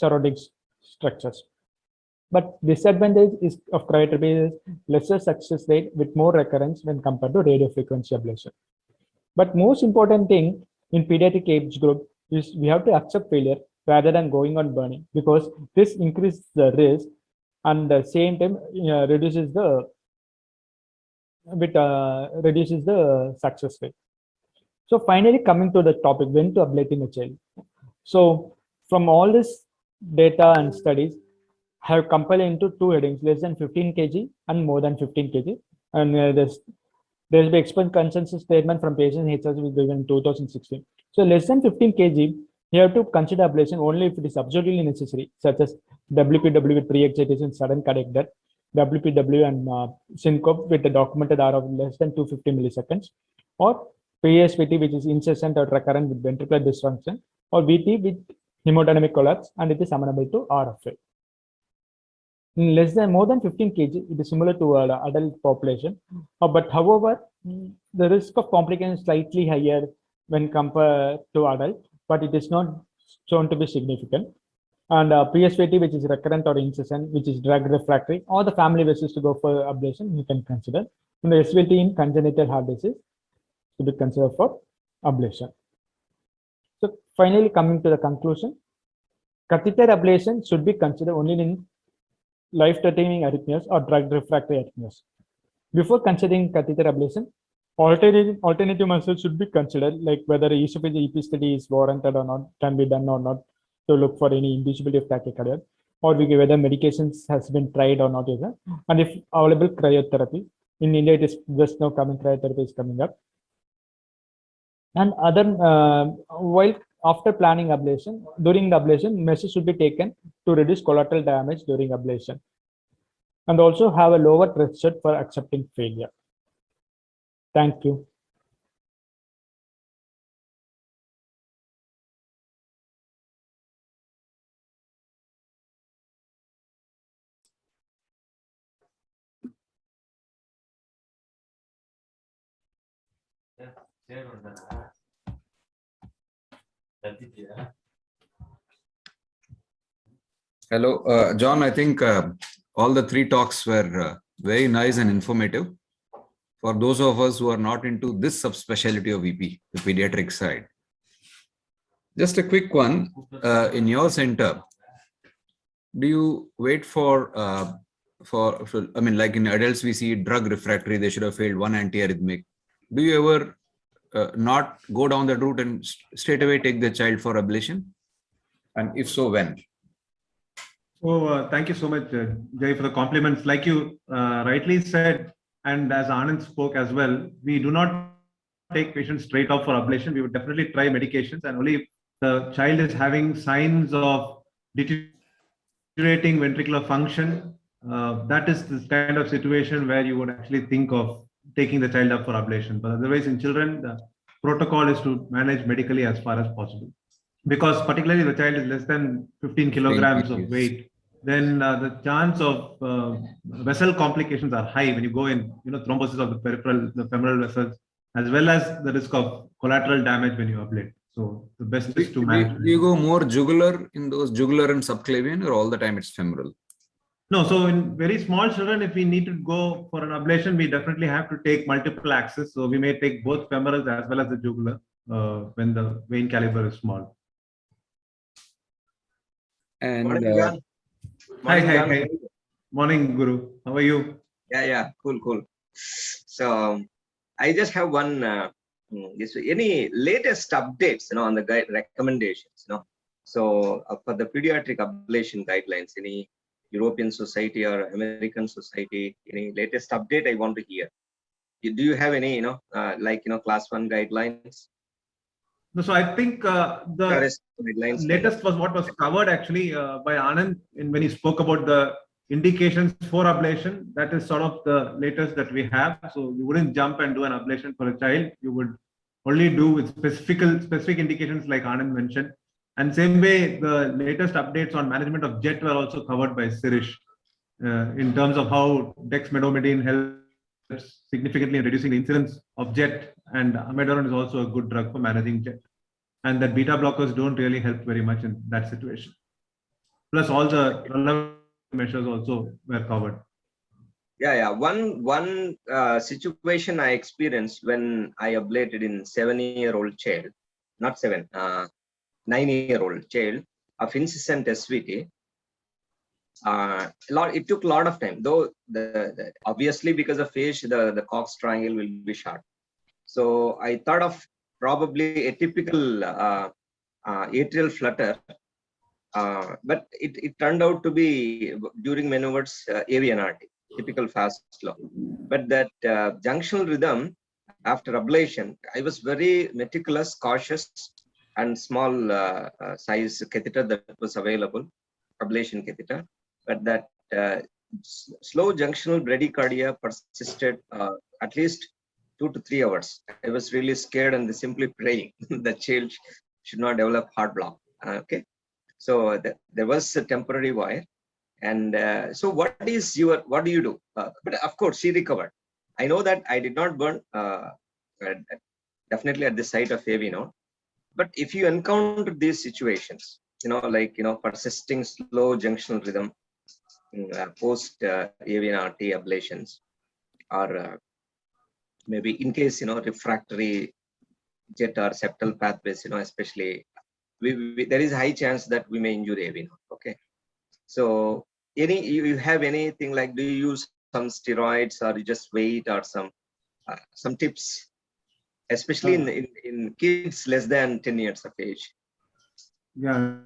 Speaker 5: surrounding structures. But disadvantage of cryotherapy is lesser success rate with more recurrence when compared to radiofrequency ablation. But most important thing in pediatric age group is we have to accept failure rather than going on burning, because this increases the risk and at the same time reduces the success rate. So finally, coming to the topic, when to ablate in a child. So from all this data and studies, have compiled into two headings: less than 15 kg and more than 15 kg. And there's been expert consensus statement from patients HRC given in 2016. So less than 15 kg, you have to consider ablation only if it is absolutely necessary, such as WPW with pre-excitation, sudden cardiac death, WPW and syncope with a documented R of less than 250 milliseconds, or PSVT, which is incessant or recurrent with ventricular dysfunction, or VT with hemodynamic collapse, and it is amenable to RFA. In more than 15 kg, it is similar to an adult population, but however, the risk of complication is slightly higher when compared to adult, but it is not shown to be significant. And PSVT, which is recurrent or incessant, which is drug refractory, or the family wishes to go for ablation, you can consider. And the SVT in congenital heart disease to be considered for ablation. So finally, coming to the conclusion, catheter ablation should be considered only in life-threatening arrhythmias or drug refractory arrhythmias. Before considering catheter ablation, alternative methods should be considered, like whether esophageal EP study is warranted or not, can be done or not, to look for any inducibility of tachycardia, or whether medications has been tried or not, and if available cryotherapy. In India, it is just now coming, cryotherapy is coming up. And other, while after planning ablation, during the ablation, measures should be taken to reduce collateral damage during ablation, and also have a lower threshold for accepting failure. Thank you.
Speaker 1: Hello, John. I think all the three talks were very nice and informative. For those of us who are not into this subspecialty of EP, the pediatric side. Just a quick one, in your center, do you wait for, I mean, like in adults, we see drug refractory, they should have failed one antiarrhythmic. Do you ever not go down that route and straight away take the child for ablation? And if so, when?
Speaker 3: So thank you so much, Jay, for the compliments. Like you rightly said, and as Anand spoke as well, we do not take patients straight off for ablation. We would definitely try medications, and only if the child is having signs of deteriorating ventricular function, that is the kind of situation where you would actually think of taking the child up for ablation. But otherwise, in children, the protocol is to manage medically as far as possible. Because particularly the child is less than 15 kilograms of weight, then the chance of vessel complications are high when you go in, thrombosis of the peripheral, the femoral vessels, as well as the risk of collateral damage when you ablate. So the best is to manage.
Speaker 1: Do you go more jugular in those jugular and subclavian, or all the time it's femoral?
Speaker 3: No, so in very small children, if we need to go for an ablation, we definitely have to take multiple axes. So we may take both femorals as well as the jugular when the vein caliber is small.
Speaker 1: And
Speaker 2: Morning, John.
Speaker 3: Hi,
Speaker 2: Morning,
Speaker 3: hi,
Speaker 2: John.
Speaker 3: hi. Morning, Guru. How are you?
Speaker 2: Yeah, cool. So I just have one. Any latest updates, on the guide recommendations, So for the pediatric ablation guidelines, any European Society or American Society, any latest update I want to hear. Do you have any, class 1 guidelines?
Speaker 3: No, so I think the
Speaker 2: Guidelines.
Speaker 3: latest was what was covered actually by Anand when he spoke about the indications for ablation. That is sort of the latest that we have. So you wouldn't jump and do an ablation for a child. You would only do with specific indications like Anand mentioned. And same way, the latest updates on management of JET were also covered by Sirish in terms of how dexmedetomidine helps significantly in reducing the incidence of JET, and amiodarone is also a good drug for managing JET. And that beta blockers don't really help very much in that situation. Plus all the relevant measures also were covered.
Speaker 2: Yeah. One situation I experienced when I ablated in 7-year-old child, not 7, 9-year-old child of incessant SVT. It took a lot of time, though the obviously because of age, the Cox triangle will be short. So I thought of probably a typical atrial flutter, but it turned out to be during maneuvers AVNRT, typical fast slow. But that junctional rhythm after ablation, I was very meticulous, cautious, and small size catheter that was available, ablation catheter. But that slow junctional bradycardia persisted at least 2 to 3 hours. I was really scared and simply praying the child should not develop heart block. Okay, so there was a temporary wire, and so what do you do? But of course, she recovered. I know that I did not burn definitely at the site of AV node, but if you encounter these situations, persisting slow junctional rhythm post AVNRT ablations, or maybe in case refractory JET or septal pathways, especially there is a high chance that we may injure AV node. Okay, so you have anything like, do you use some steroids, or you just wait, or some tips, especially in kids less than 10 years of age?
Speaker 3: Yeah,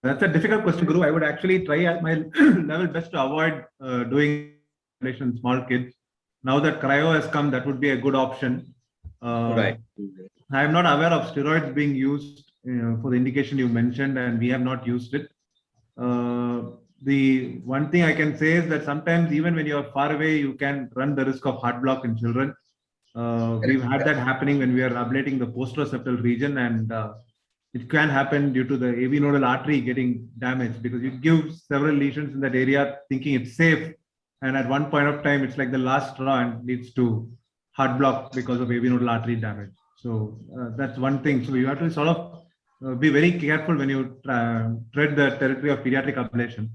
Speaker 3: that's a difficult question, Guru. I would actually try at my level best to avoid doing ablation in small kids. Now that cryo has come, that would be a good option.
Speaker 2: Right.
Speaker 3: I am not aware of steroids being used for the indication you mentioned, and we have not used it. The one thing I can say is that sometimes even when you are far away, you can run the risk of heart block in children. We've had that happening when we are ablating the posteroseptal region, and it can happen due to the AV nodal artery getting damaged, because you give several lesions in that area thinking it's safe, and at one point of time it's like the last straw and leads to heart block because of AV nodal artery damage. So that's one thing. So you have to sort of be very careful when you tread the territory of pediatric ablation.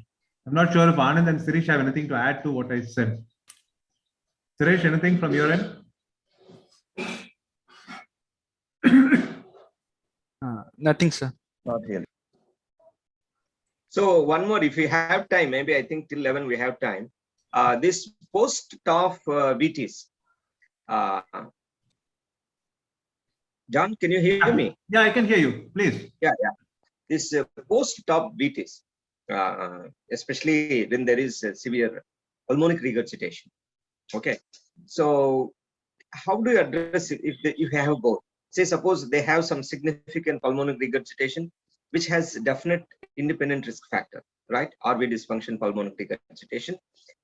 Speaker 3: I'm not sure if Anand and Sirish have anything to add to what I said. Sirish, anything from your end?
Speaker 6: Nothing, sir.
Speaker 4: Not really.
Speaker 2: So one more, if we have time, maybe I think till 11 we have time. This post-TOF VTs, John, can you hear me?
Speaker 3: Yeah, I can hear you. Please.
Speaker 2: Yeah. This post-top VTs, especially when there is severe pulmonic regurgitation. Okay. So how do you address it if you have both? Say, suppose they have some significant pulmonary regurgitation, which has definite independent risk factor, right? RV dysfunction, pulmonary regurgitation,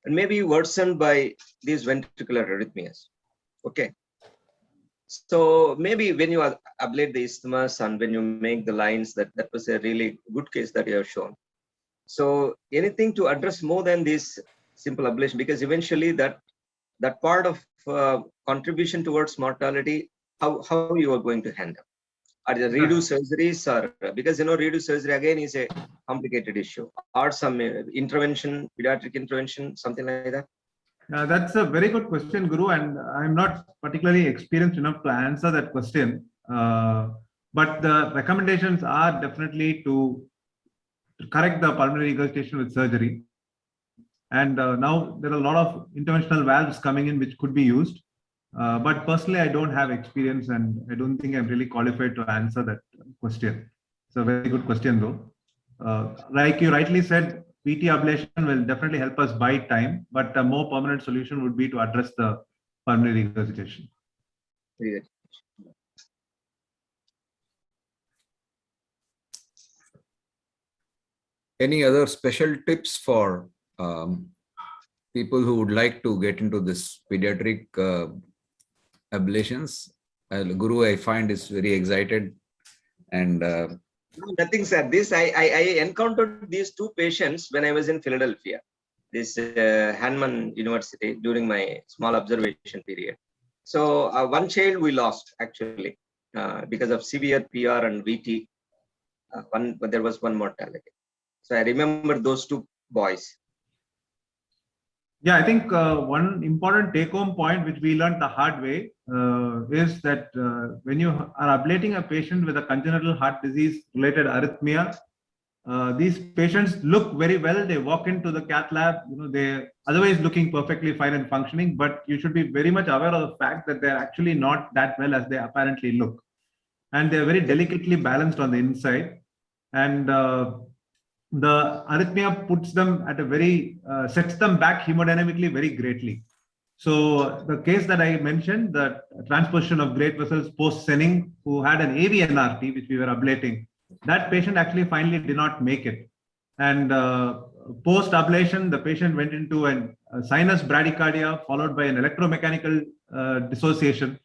Speaker 2: and maybe worsened by these ventricular arrhythmias. Okay. So maybe when you ablate the isthmus and when you make the lines, that was a really good case that you have shown. So anything to address more than this simple ablation, because eventually that part of contribution towards mortality, how you are going to handle? Are the redo surgeries, or because redo surgery again is a complicated issue, or some intervention, pediatric intervention, something like that?
Speaker 3: That's a very good question, Guru, and I'm not particularly experienced enough to answer that question. But the recommendations are definitely to correct the pulmonary regurgitation with surgery. And now there are a lot of interventional valves coming in which could be used. But personally, I don't have experience, and I don't think I'm really qualified to answer that question. It's a very good question, though. Like you rightly said, VT ablation will definitely help us buy time, but a more permanent solution would be to address the pulmonary regurgitation.
Speaker 2: Very good.
Speaker 1: Any other special tips for people who would like to get into this pediatric ablations? Guru, I find, is very excited, and
Speaker 2: nothing, sir. This I encountered these two patients when I was in Philadelphia, this Hanman University, during my small observation period. So one child we lost actually because of severe PR and VT. But there was one mortality. So I remember those two boys.
Speaker 3: Yeah, I think one important take-home point which we learned the hard way is that when you are ablating a patient with a congenital heart disease-related arrhythmia, these patients look very well. They walk into the cath lab, they're otherwise looking perfectly fine and functioning, but you should be very much aware of the fact that they're actually not that well as they apparently look. And they're very delicately balanced on the inside. And the arrhythmia puts them at a very, sets them back hemodynamically very greatly. So the case that I mentioned, the transposition of great vessels post-Senning, who had an AV NRT, which we were ablating, that patient actually finally did not make it. And post-ablation, the patient went into a sinus bradycardia followed by an electromechanical dissociation.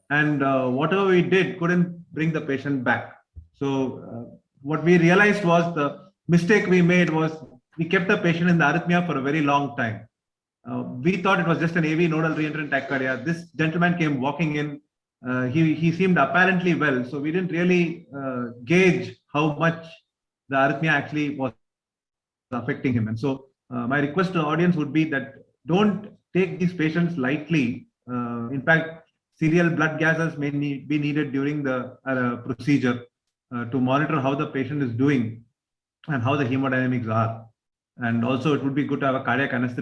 Speaker 3: And whatever we did couldn't bring the patient back. So what we realized was the mistake we made was we kept the patient in the arrhythmia for a very long time. We thought it was just an AV nodal reentrant tachycardia. This gentleman came walking in. He seemed apparently well, so we didn't really gauge how much the arrhythmia actually was affecting him. And so my request to the audience would be that don't take these patients lightly. In fact, serial blood gases may be needed during the procedure to monitor how the patient is doing and how the hemodynamics are. And also it would be good to have a cardiac anesthetist